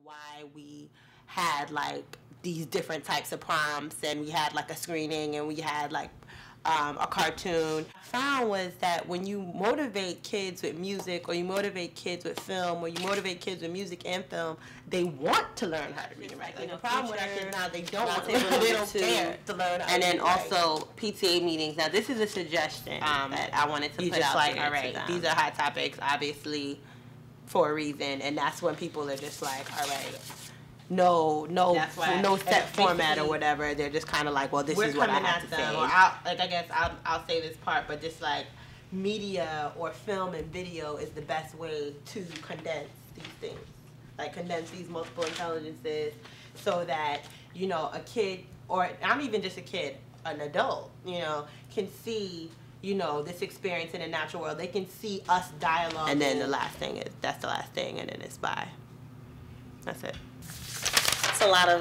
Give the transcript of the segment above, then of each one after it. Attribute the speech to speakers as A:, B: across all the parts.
A: why we had like these different types of prompts, and we had like a screening, and we had like a cartoon. I found was that when you motivate kids with music, or you motivate kids with film, or you motivate kids with music and film, they want to learn how to read and write. Like, the problem with our kids now, they don't want to, they don't care to learn how to read and then also PTA meetings. Now this is a suggestion that I wanted to put out like, there. All right, these are hot topics, obviously, for a reason, and that's when people are just like, all right, no set format or whatever. They're just kind of like, well, this is what I have to say. Or I guess I'll say this part, but just like media or film and video is the best way to condense these things, like condense these multiple intelligences, so that, you know, a kid, or not even just a kid, an adult, you know, can see, you know, this experience in a natural world. They can see us dialogue. And then the last thing is, that's the last thing, and then it's bye. That's it. It's a lot of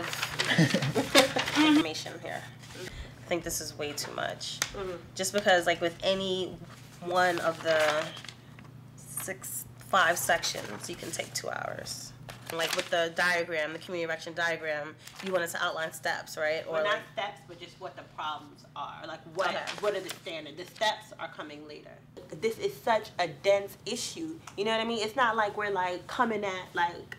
A: information here. I think this is way too much. Just because, like, with any one of the 5 sections, you can take 2 hours. Like with the diagram, the community of action diagram, you wanted to outline steps, right? Or well, not steps, but just what the problems are. Like what are the standards? The steps are coming later. This is such a dense issue. You know what I mean? It's not like we're like coming at like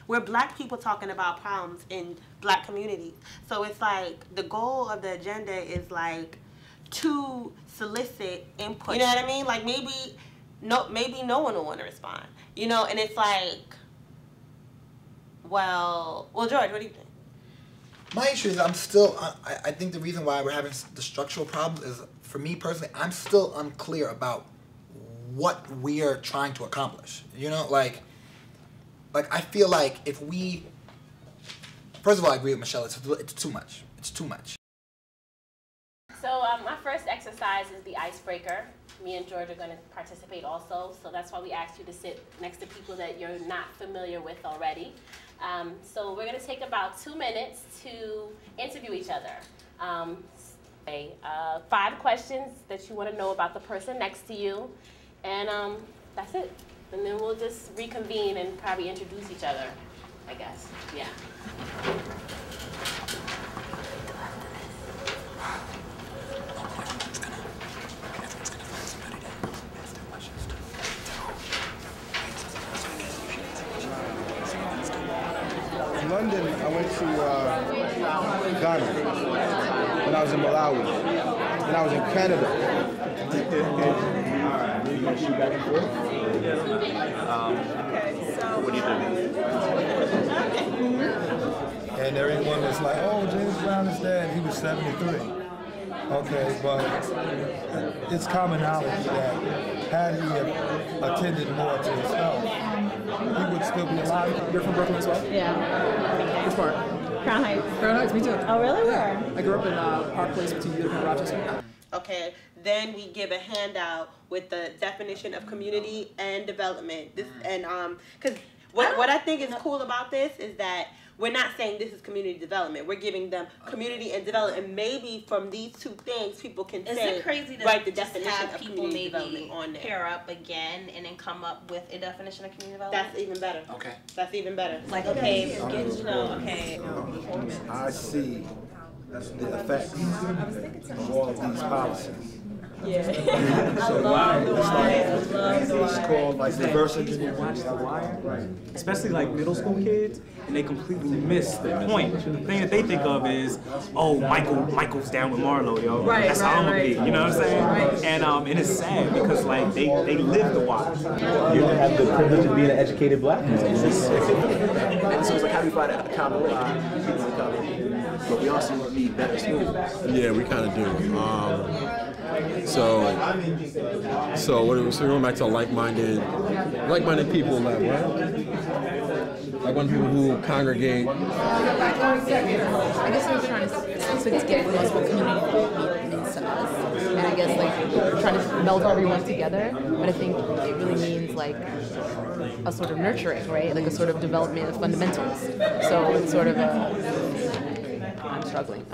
A: we're Black people talking about problems in Black communities. So it's like the goal of the agenda is like to solicit input. You know what I mean? Like maybe no one will want to respond. You know, and it's like, well, George, what do you think?
B: My issue is I think the reason why we're having the structural problem is, for me personally, I'm still unclear about what we are trying to accomplish. You know, like I feel like if we, first of all, I agree with Michelle, it's too much. It's too much.
C: So my first exercise is the icebreaker. Me and George are going to participate also, so that's why we asked you to sit next to people that you're not familiar with already. So we're going to take about 2 minutes to interview each other. 5 questions that you want to know about the person next to you, and that's it. And then we'll just reconvene and probably introduce each other, I guess. Yeah.
D: In London, I went to Ghana, when I was in Malawi, and I was in Canada. You shoot back and forth?
E: Okay, so what do you do?
D: And everyone was like, oh, James Brown is dead. He was 73. Okay, but it's common knowledge that had he attended more to his health, he would still be alive. You're from Brooklyn as well?
F: Yeah.
D: Which part?
F: Crown Heights.
D: Crown Heights, me too.
F: Oh, really? Where?
D: I grew up in Park Place between Utica and Rochester.
A: Okay, then we give a handout with the definition of community and development. Because what I think is cool about this is that we're not saying this is community development. We're giving them community and development. And maybe from these 2 things, people can write the definition of community development on there.
C: Pair up again and then come up with a definition of community development?
A: That's even better.
B: Okay.
A: That's even better.
C: Like, okay, okay.
D: I see the effects of all of these policies.
F: Yeah.
D: I love the wire. It's called like reverse engineering.
G: Watch The Wire, right? Especially like middle school kids, and they completely miss the point. The thing that they think of is, oh, Michael's down with Marlo, yo.
F: Right,
G: that's how I'm gonna be. You know what I'm saying?
F: Right.
G: And it's sad because like they live The Wire.
E: You have the privilege of being an educated Black man.
D: And so it's like, how do we find accountability? But we also need better students.
H: Yeah, we kind of do. So we're going back to like-minded people, like what? Like-minded people who congregate.
F: I guess we're trying to get multiple community into us, and I guess like we're trying to meld everyone together. But I think it really means like a sort of nurturing, right? Like a sort of development of fundamentals. So it's sort of I'm struggling.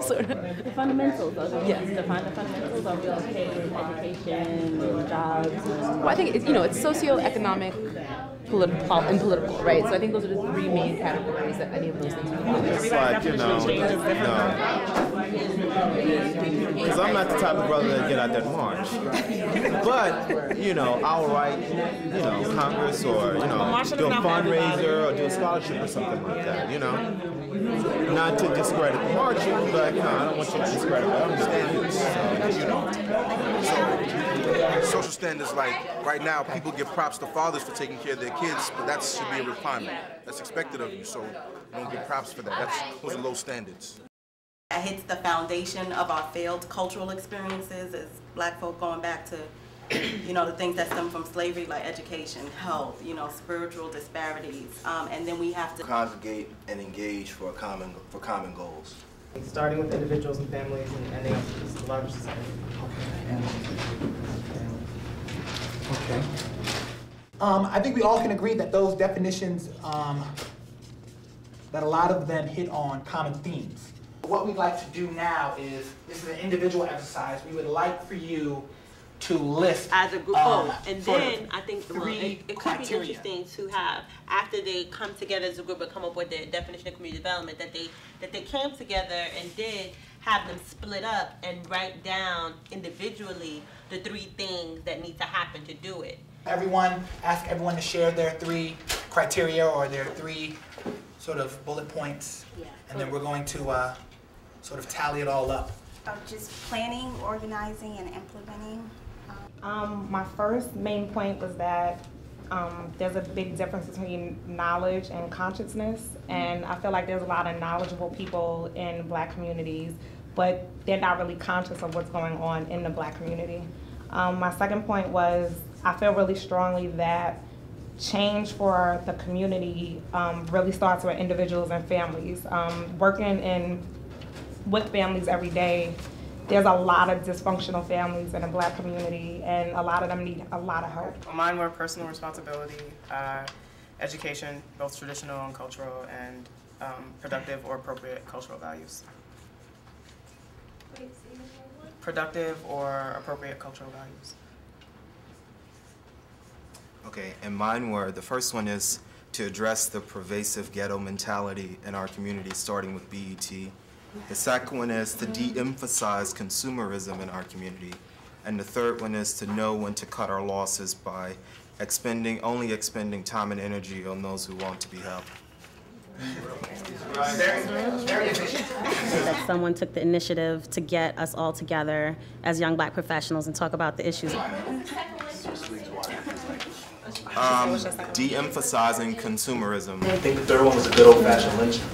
F: Sort of.
I: The fundamentals,
F: yes.
I: Define the fundamentals. Are we okay with education, jobs?
F: Well, I think it's, it's socioeconomic political, right? So I think those are the three main categories that any of those things would fall.
I: It's like, you know, because I'm not the type of brother that get out there to march. But, you know, I'll write, you know, Congress or, you know, do a fundraiser or do a scholarship or something like that, you know. Not to discredit the marching, but, you know, I don't want you to discredit my own standards. So, you know.
J: Social standards, like right now, people give props to fathers for taking care of their kids, but that should be a requirement. That's expected of you, so don't give props for that. Those are low standards.
K: That hits the foundation of our failed cultural experiences as Black folk, going back to, you know, the things that stem from slavery, like education, health, you know, spiritual disparities, and then we have to
L: congregate and engage for common goals.
M: Starting with individuals and families and ending up with the larger society.
B: Okay. I think we all can agree that those definitions, that a lot of them hit on common themes. What we'd like to do now is, this is an individual exercise. We would like for you to list
A: as a group. And then I think it could be interesting to have, after they come together as a group and come up with their definition of community development, that they came together and did have them split up and write down individually the 3 things that need to happen to do it.
B: Ask everyone to share their 3 criteria or their 3 sort of bullet points, and then we're going to sort of tally it all up.
N: Just planning, organizing, and implementing.
O: My first main point was that there's a big difference between knowledge and consciousness, and I feel like there's a lot of knowledgeable people in Black communities, but they're not really conscious of what's going on in the Black community. My second point was, I feel really strongly that change for the community really starts with individuals and families. Working with families every day, there's a lot of dysfunctional families in the Black community, and a lot of them need a lot of help.
M: Mine were personal responsibility, education, both traditional and cultural, and productive or appropriate cultural values. Productive or appropriate cultural values.
P: Okay, and mine were, the first one is to address the pervasive ghetto mentality in our community, starting with BET. The second one is to de-emphasize consumerism in our community. And the third one is to know when to cut our losses by only expending time and energy on those who want to be helped.
Q: That someone took the initiative to get us all together as young Black professionals and talk about the issues.
P: De-emphasizing consumerism.
L: I think the third one was a good old-fashioned lynching.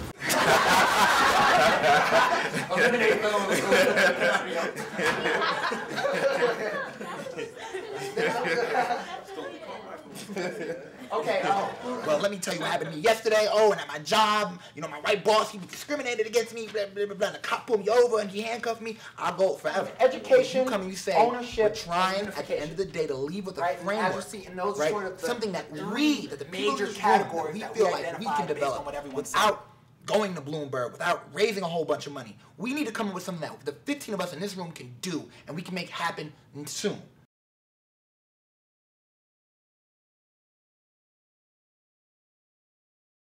B: Okay, well, let me tell you what happened to me yesterday. And at my job, you know, my white boss, he discriminated against me, blah, blah, blah, blah. The cop pulled me over and he handcuffed me. I'll go forever. Education, you come and you say, ownership, we're trying at the end of the day to leave with a framework, right? Sort of something that the major categories we feel like we can develop without going to Bloomberg, without raising a whole bunch of money. We need to come up with something that the 15 of us in this room can do and we can make happen soon.